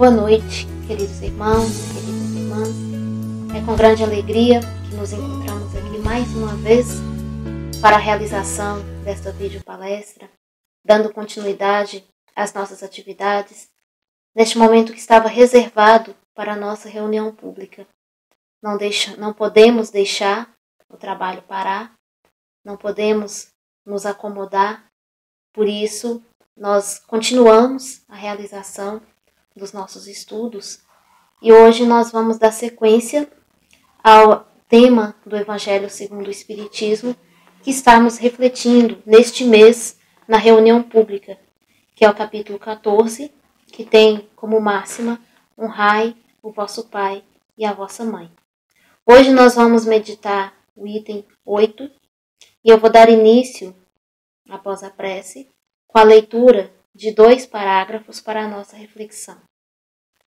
Boa noite, queridos irmãos, queridas irmãs. É com grande alegria que nos encontramos aqui mais uma vez para a realização desta videopalestra, dando continuidade às nossas atividades, neste momento que estava reservado para a nossa reunião pública. Não podemos deixar o trabalho parar, não podemos nos acomodar, por isso nós continuamos a realização dos nossos estudos e hoje nós vamos dar sequência ao tema do Evangelho segundo o Espiritismo que estamos refletindo neste mês na reunião pública, que é o capítulo 14, que tem como máxima: honrai o vosso pai e a vossa mãe. Hoje nós vamos meditar o item 8 e eu vou dar início, após a prece, com a leitura de 2 parágrafos para a nossa reflexão.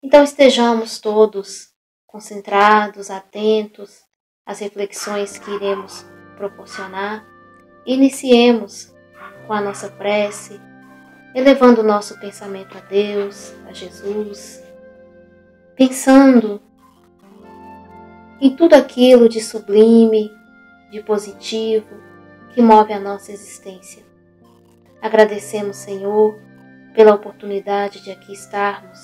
Então estejamos todos concentrados, atentos às reflexões que iremos proporcionar. Iniciemos com a nossa prece, elevando o nosso pensamento a Deus, a Jesus, pensando em tudo aquilo de sublime, de positivo, que move a nossa existência. Agradecemos, Senhor, pela oportunidade de aqui estarmos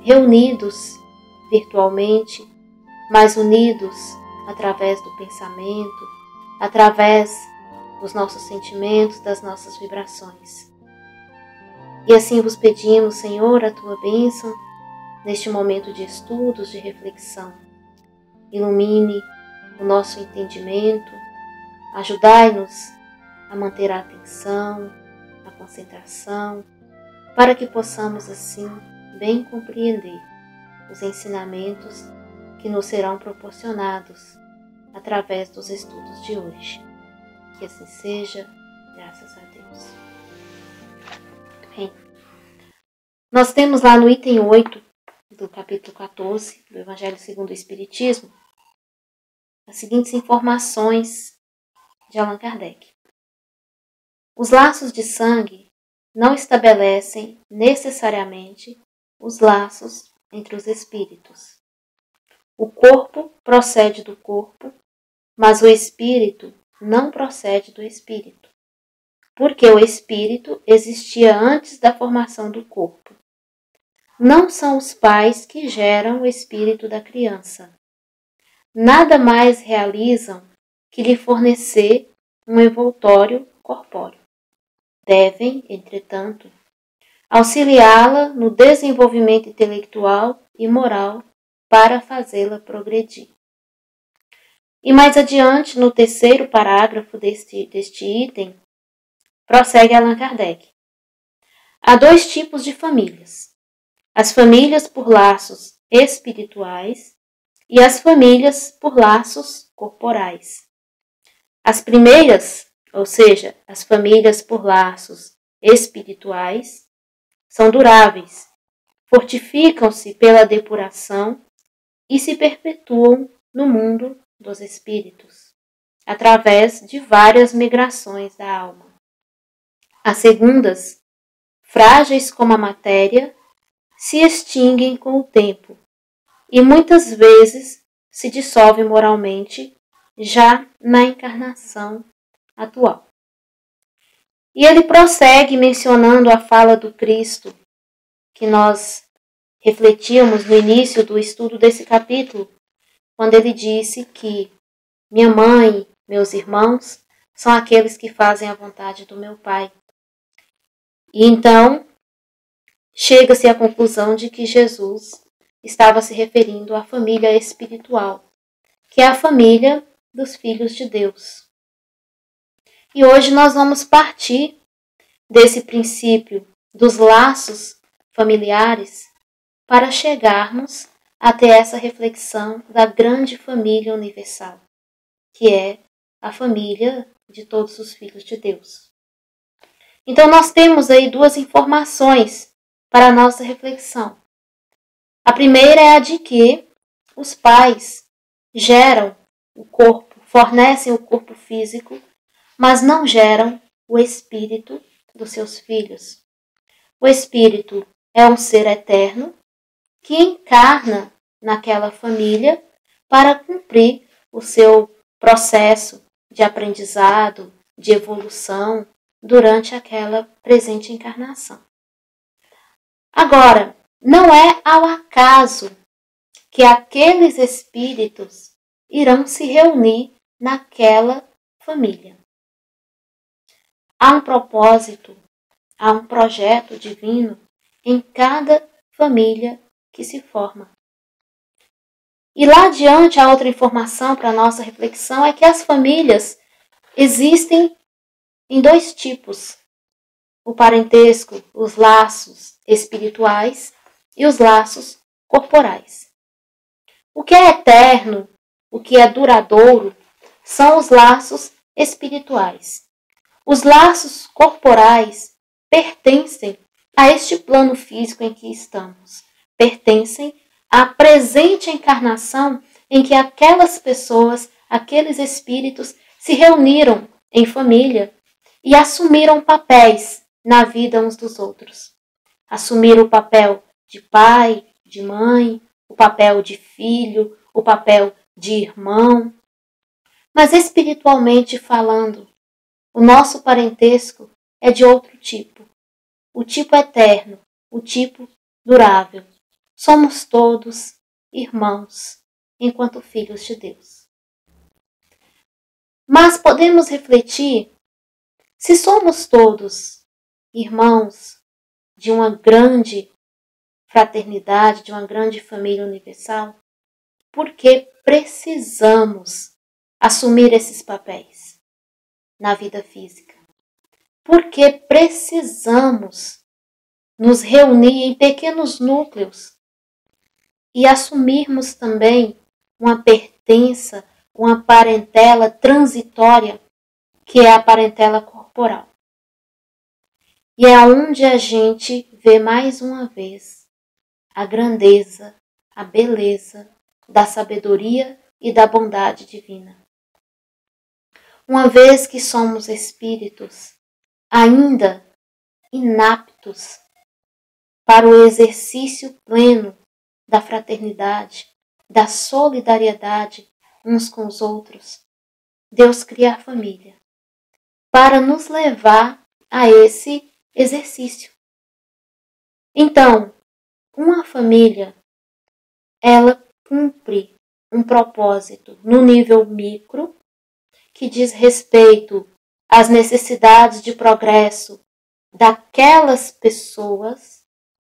reunidos virtualmente, mas unidos através do pensamento, através dos nossos sentimentos, das nossas vibrações. E assim vos pedimos, Senhor, a tua bênção neste momento de estudos, de reflexão. Ilumine o nosso entendimento, ajudai-nos a manter a atenção, a concentração, para que possamos assim bem compreender os ensinamentos que nos serão proporcionados através dos estudos de hoje. Que assim seja, graças a Deus. Bem, nós temos lá no item 8 do capítulo 14 do Evangelho segundo o Espiritismo as seguintes informações de Allan Kardec. Os laços de sangue não estabelecem necessariamente os laços entre os espíritos. O corpo procede do corpo, mas o espírito não procede do espírito, porque o espírito existia antes da formação do corpo. Não são os pais que geram o espírito da criança. Nada mais realizam que lhe fornecer um envoltório corpóreo. Devem, entretanto, auxiliá-la no desenvolvimento intelectual e moral para fazê-la progredir. E mais adiante, no 3º parágrafo deste item, prossegue Allan Kardec. Há 2 tipos de famílias: as famílias por laços espirituais e as famílias por laços corporais. As primeiras, ou seja, as famílias por laços espirituais, são duráveis, fortificam-se pela depuração e se perpetuam no mundo dos espíritos, através de várias migrações da alma. As segundas, frágeis como a matéria, se extinguem com o tempo e muitas vezes se dissolvem moralmente já na encarnação atual. E ele prossegue mencionando a fala do Cristo, que nós refletíamos no início do estudo desse capítulo, quando ele disse que minha mãe, meus irmãos, são aqueles que fazem a vontade do meu Pai. E então, chega-se à conclusão de que Jesus estava se referindo à família espiritual, que é a família dos filhos de Deus. E hoje nós vamos partir desse princípio dos laços familiares para chegarmos até essa reflexão da grande família universal, que é a família de todos os filhos de Deus. Então nós temos aí 2 informações para a nossa reflexão. A primeira é a de que os pais geram o corpo, fornecem o corpo físico, mas não geram o espírito dos seus filhos. O espírito é um ser eterno que encarna naquela família para cumprir o seu processo de aprendizado, de evolução durante aquela presente encarnação. Agora, não é ao acaso que aqueles espíritos irão se reunir naquela família. Há um propósito, há um projeto divino em cada família que se forma. E lá adiante, a outra informação para a nossa reflexão é que as famílias existem em dois tipos: o parentesco, os laços espirituais e os laços corporais. O que é eterno, o que é duradouro, são os laços espirituais. Os laços corporais pertencem a este plano físico em que estamos, pertencem à presente encarnação em que aquelas pessoas, aqueles espíritos se reuniram em família e assumiram papéis na vida uns dos outros. Assumiram o papel de pai, de mãe, o papel de filho, o papel de irmão. Mas espiritualmente falando, o nosso parentesco é de outro tipo. O tipo eterno, o tipo durável. Somos todos irmãos, enquanto filhos de Deus. Mas podemos refletir, se somos todos irmãos de uma grande fraternidade, de uma grande família universal, por que precisamos assumir esses papéis na vida física? Por que precisamos nos reunir em pequenos núcleos e assumirmos também uma pertença, uma parentela transitória, que é a parentela corporal? E é onde a gente vê mais uma vez a grandeza, a beleza da sabedoria e da bondade divina. Uma vez que somos espíritos ainda inaptos para o exercício pleno da fraternidade, da solidariedade uns com os outros, Deus cria a família para nos levar a esse exercício. Então, uma família, ela cumpre um propósito no nível micro, que diz respeito às necessidades de progresso daquelas pessoas,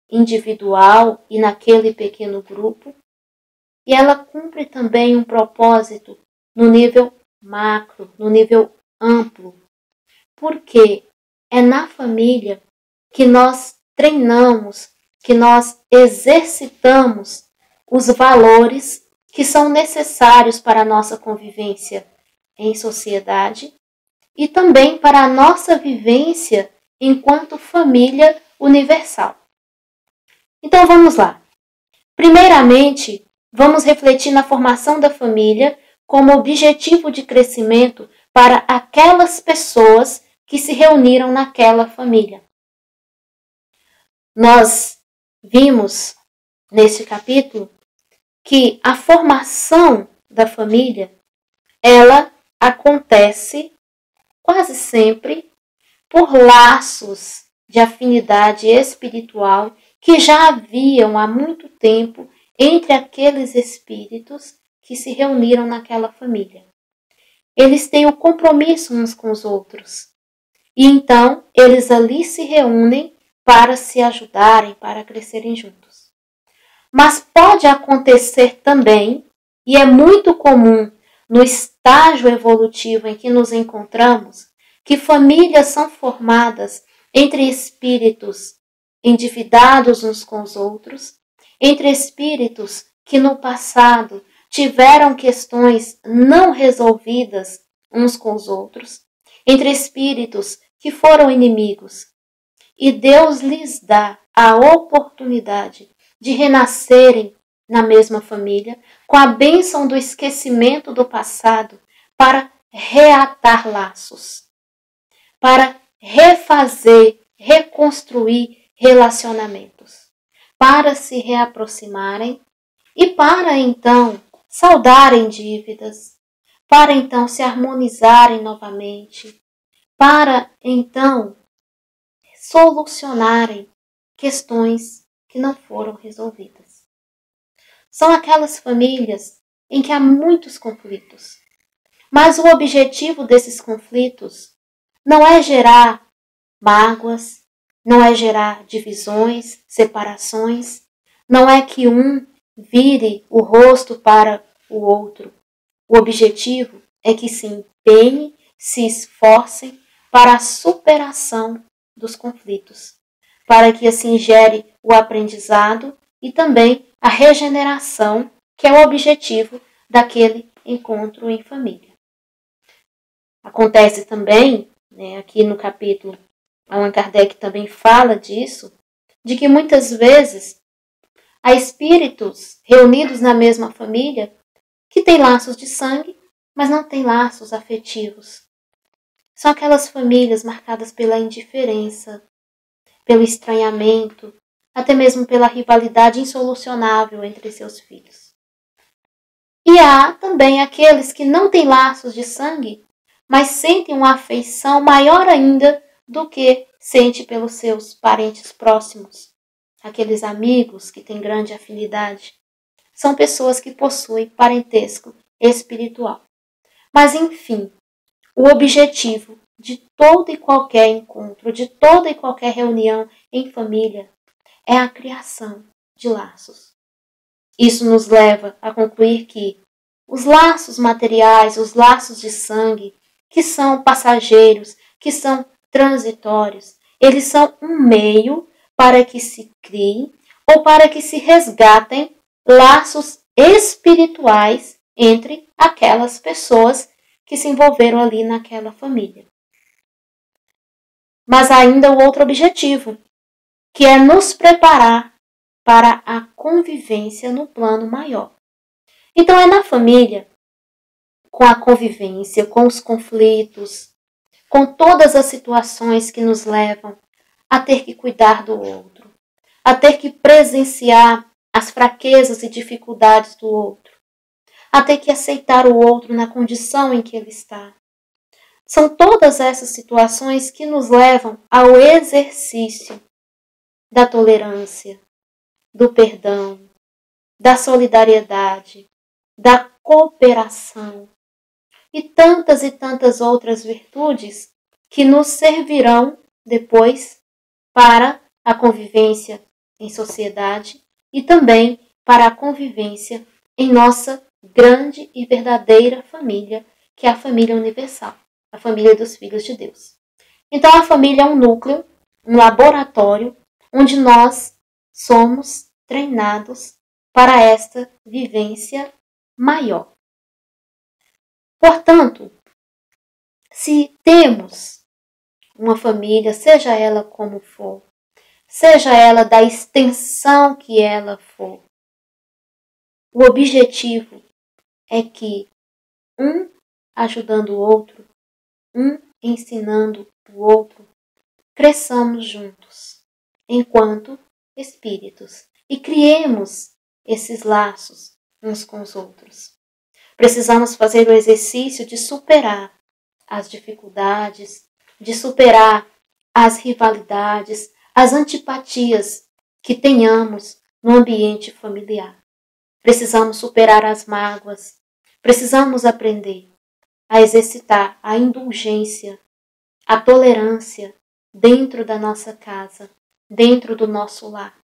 individual e naquele pequeno grupo, e ela cumpre também um propósito no nível macro, no nível amplo, porque é na família que nós treinamos, que nós exercitamos os valores que são necessários para a nossa convivência em sociedade e também para a nossa vivência enquanto família universal. Então vamos lá. Primeiramente, vamos refletir na formação da família como objetivo de crescimento para aquelas pessoas que se reuniram naquela família. Nós vimos neste capítulo que a formação da família, ela acontece quase sempre por laços de afinidade espiritual que já haviam há muito tempo entre aqueles espíritos que se reuniram naquela família. Eles têm o compromisso uns com os outros. E então, eles ali se reúnem para se ajudarem, para crescerem juntos. Mas pode acontecer também, e é muito comum no estágio evolutivo em que nos encontramos, que famílias são formadas entre espíritos endividados uns com os outros, entre espíritos que no passado tiveram questões não resolvidas uns com os outros, entre espíritos que foram inimigos. E Deus lhes dá a oportunidade de renascerem na mesma família, com a bênção do esquecimento do passado, para reatar laços, para refazer, reconstruir relacionamentos. para se reaproximarem e para então saudarem dívidas, para então se harmonizarem novamente, para então solucionarem questões que não foram resolvidas. São aquelas famílias em que há muitos conflitos, mas o objetivo desses conflitos não é gerar mágoas, não é gerar divisões, separações, não é que um vire o rosto para o outro. O objetivo é que se empenhem, se esforcem para a superação dos conflitos, para que assim gere o aprendizado e também a regeneração, que é o objetivo daquele encontro em família. Acontece também, aqui no capítulo, Allan Kardec também fala disso, de que muitas vezes há espíritos reunidos na mesma família que têm laços de sangue, mas não têm laços afetivos. São aquelas famílias marcadas pela indiferença, pelo estranhamento, até mesmo pela rivalidade insolucionável entre seus filhos. E há também aqueles que não têm laços de sangue, mas sentem uma afeição maior ainda do que sente pelos seus parentes próximos. Aqueles amigos que têm grande afinidade. São pessoas que possuem parentesco espiritual. Mas, enfim, o objetivo de todo e qualquer encontro, de toda e qualquer reunião em família, é a criação de laços. Isso nos leva a concluir que os laços materiais, os laços de sangue, que são passageiros, que são transitórios, eles são um meio para que se criem ou para que se resgatem laços espirituais entre aquelas pessoas que se envolveram ali naquela família. Mas ainda o outro objetivo, que é nos preparar para a convivência no plano maior. Então é na família, com a convivência, com os conflitos, com todas as situações que nos levam a ter que cuidar do outro, a ter que presenciar as fraquezas e dificuldades do outro, a ter que aceitar o outro na condição em que ele está. São todas essas situações que nos levam ao exercício da tolerância, do perdão, da solidariedade, da cooperação e tantas outras virtudes que nos servirão depois para a convivência em sociedade e também para a convivência em nossa grande e verdadeira família, que é a família universal, a família dos filhos de Deus. Então a família é um núcleo, um laboratório, onde nós somos treinados para esta vivência maior. Portanto, se temos uma família, seja ela como for, seja ela da extensão que ela for, o objetivo é que um ajudando o outro, um ensinando o outro, cresçamos juntos, enquanto espíritos, e criemos esses laços uns com os outros. Precisamos fazer o exercício de superar as dificuldades, de superar as rivalidades, as antipatias que tenhamos no ambiente familiar. Precisamos superar as mágoas, precisamos aprender a exercitar a indulgência, a tolerância dentro da nossa casa, dentro do nosso lar.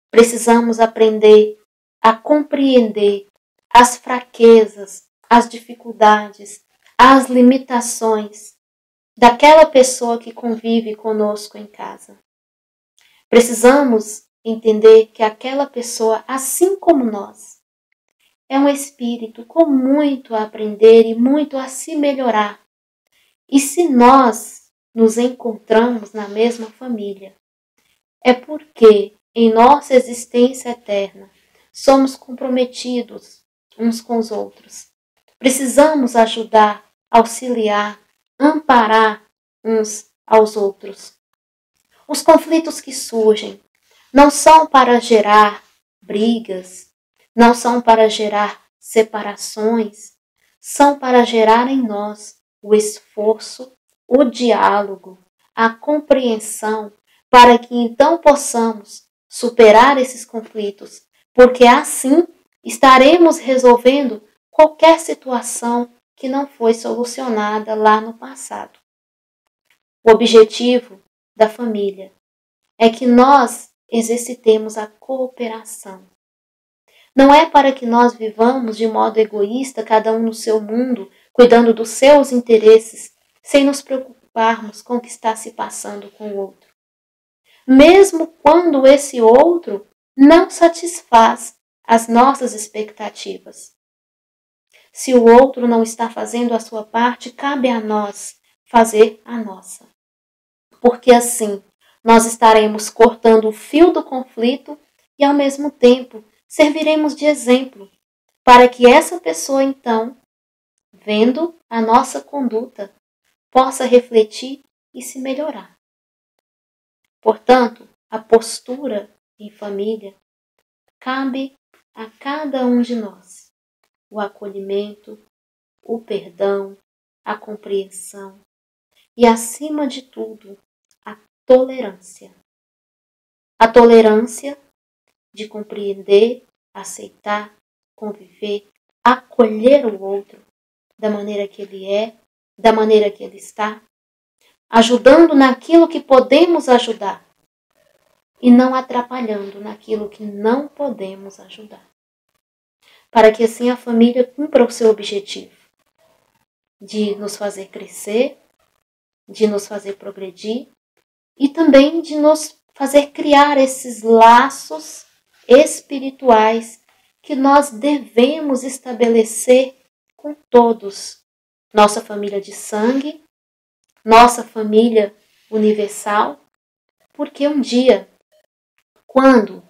Precisamos aprender a compreender as fraquezas, as dificuldades, as limitações daquela pessoa que convive conosco em casa. Precisamos entender que aquela pessoa, assim como nós, é um espírito com muito a aprender e muito a se melhorar. E se nós nos encontramos na mesma família, é porque em nossa existência eterna somos comprometidos uns com os outros. Precisamos ajudar, auxiliar, amparar uns aos outros. Os conflitos que surgem, não são para gerar brigas, não são para gerar separações, são para gerar em nós o esforço, o diálogo, a compreensão, para que então possamos superar esses conflitos, porque assim estaremos resolvendo qualquer situação que não foi solucionada lá no passado. O objetivo da família é que nós exercitemos a cooperação. Não é para que nós vivamos de modo egoísta, cada um no seu mundo, cuidando dos seus interesses, sem nos preocuparmos com o que está se passando com o outro. Mesmo quando esse outro não satisfaz as nossas expectativas. Se o outro não está fazendo a sua parte, cabe a nós fazer a nossa. Porque assim, nós estaremos cortando o fio do conflito e, ao mesmo tempo, serviremos de exemplo para que essa pessoa, então, vendo a nossa conduta, possa refletir e se melhorar. Portanto, a postura em família cabe a cada um de nós. O acolhimento, o perdão, a compreensão e, acima de tudo, a tolerância. A tolerância de compreender, aceitar, conviver, acolher o outro da maneira que ele é, da maneira que ele está, ajudando naquilo que podemos ajudar e não atrapalhando naquilo que não podemos ajudar. Para que assim a família cumpra o seu objetivo de nos fazer crescer, de nos fazer progredir e também de nos fazer criar esses laços espirituais que nós devemos estabelecer com todos. Nossa família de sangue, nossa família universal, porque um dia, quando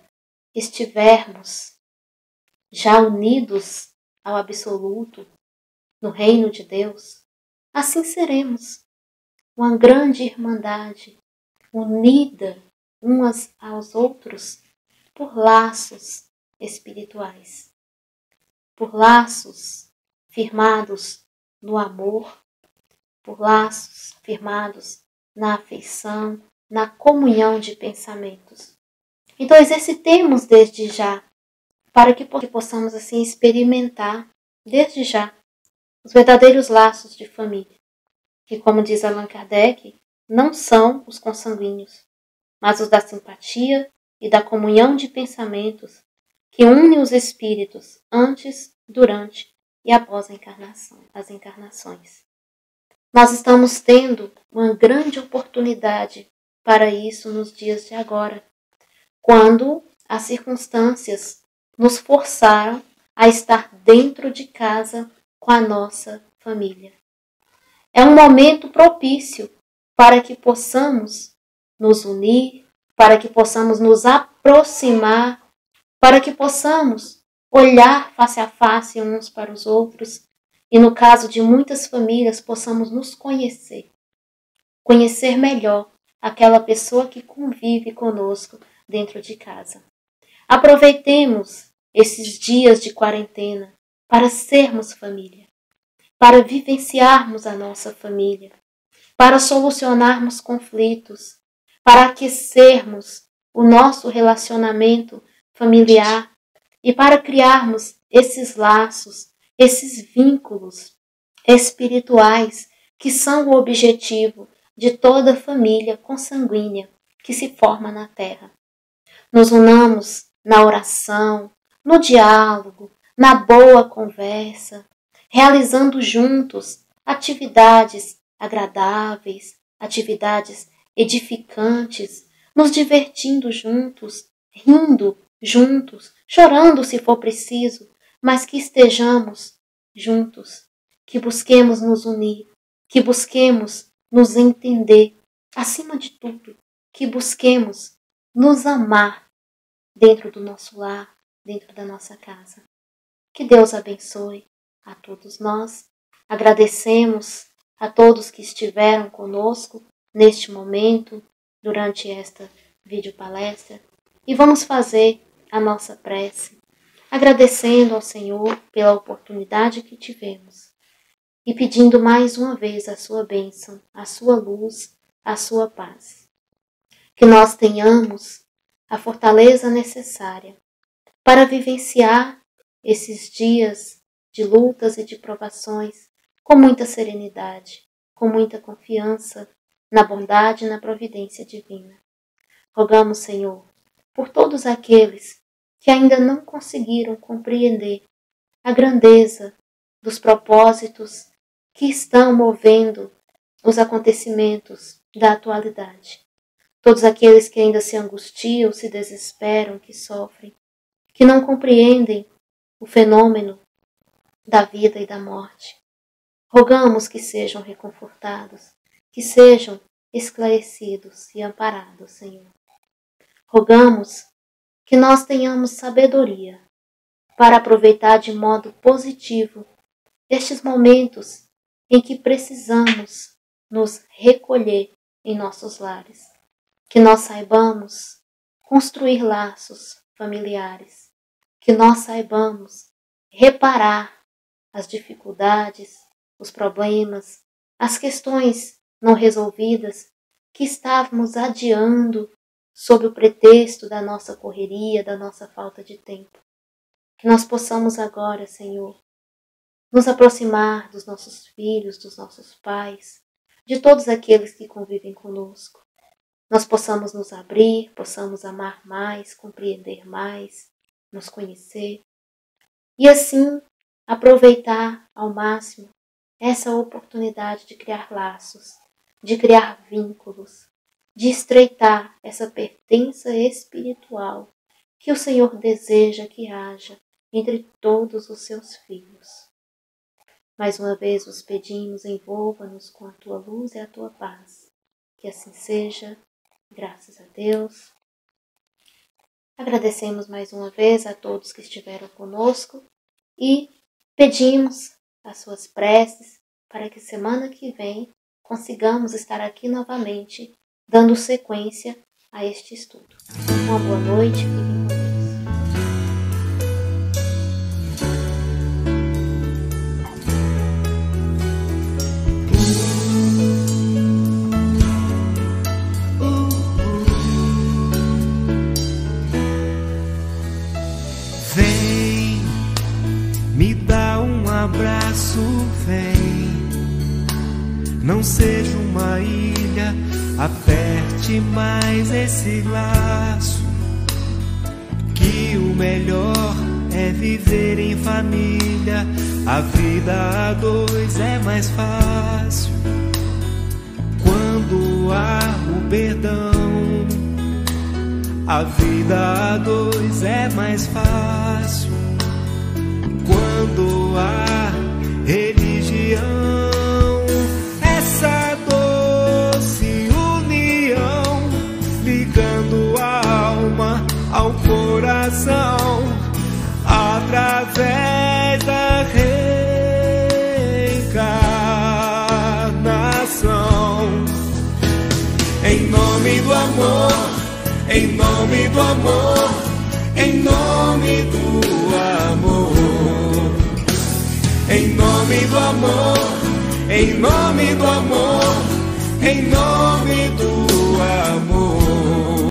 estivermos já unidos ao absoluto, no reino de Deus, assim seremos uma grande irmandade, unida uns aos outros por laços espirituais, por laços firmados no amor, por laços firmados na afeição, na comunhão de pensamentos. Então exercitemos desde já, para que possamos assim experimentar desde já os verdadeiros laços de família, que, como diz Allan Kardec, não são os consanguíneos, mas os da simpatia e da comunhão de pensamentos que unem os espíritos antes, durante e após as encarnações. Nós estamos tendo uma grande oportunidade para isso nos dias de agora, quando as circunstâncias nos forçaram a estar dentro de casa com a nossa família. É um momento propício para que possamos nos unir, para que possamos nos aproximar, para que possamos olhar face a face uns para os outros e, no caso de muitas famílias, possamos nos conhecer. Conhecer melhor aquela pessoa que convive conosco dentro de casa. Aproveitemos esses dias de quarentena para sermos família, para vivenciarmos a nossa família, para solucionarmos conflitos, para aquecermos o nosso relacionamento familiar e para criarmos esses laços, esses vínculos espirituais que são o objetivo de toda família consanguínea que se forma na Terra. Nos unamos na oração, no diálogo, na boa conversa, realizando juntos atividades agradáveis, atividades edificantes, nos divertindo juntos, rindo juntos, chorando se for preciso, mas que estejamos juntos, que busquemos nos unir, que busquemos nos entender, acima de tudo, que busquemos nos amar dentro do nosso lar, dentro da nossa casa. Que Deus abençoe a todos nós. Agradecemos a todos que estiveram conosco neste momento, durante esta videopalestra. e vamos fazer a nossa prece, agradecendo ao Senhor pela oportunidade que tivemos e pedindo mais uma vez a sua bênção, a sua luz, a sua paz. Que nós tenhamos a fortaleza necessária para vivenciar esses dias de lutas e de provações com muita serenidade, com muita confiança na bondade e na providência divina. Rogamos, Senhor, por todos aqueles que ainda não conseguiram compreender a grandeza dos propósitos que estão movendo os acontecimentos da atualidade. Todos aqueles que ainda se angustiam, se desesperam, que sofrem, que não compreendem o fenômeno da vida e da morte. Rogamos que sejam reconfortados, que sejam esclarecidos e amparados, Senhor. Rogamos que nós tenhamos sabedoria para aproveitar de modo positivo estes momentos em que precisamos nos recolher em nossos lares. Que nós saibamos construir laços familiares, que nós saibamos reparar as dificuldades, os problemas, as questões não resolvidas que estávamos adiando sob o pretexto da nossa correria, da nossa falta de tempo. Que nós possamos agora, Senhor, nos aproximar dos nossos filhos, dos nossos pais, de todos aqueles que convivem conosco. Nós possamos nos abrir, possamos amar mais, compreender mais, nos conhecer e assim aproveitar ao máximo essa oportunidade de criar laços, de criar vínculos, de estreitar essa pertença espiritual que o Senhor deseja que haja entre todos os seus filhos. Mais uma vez os pedimos, envolva-nos com a tua luz e a tua paz. Que assim seja, graças a Deus. Agradecemos mais uma vez a todos que estiveram conosco e pedimos as suas preces para que semana que vem consigamos estar aqui novamente, dando sequência a este estudo. Uma boa noite, fiquem com Deus. Vem, me dá um abraço, vem. Não seja uma ilha, aperte mais esse laço. Que o melhor é viver em família. A vida a dois é mais fácil quando há o perdão. A vida a dois é mais fácil quando há religião. Essa doce união ligando a alma ao coração através da reencarnação. Em nome do amor, em nome do amor, em nome do amor, em nome do amor, em nome do amor, em nome do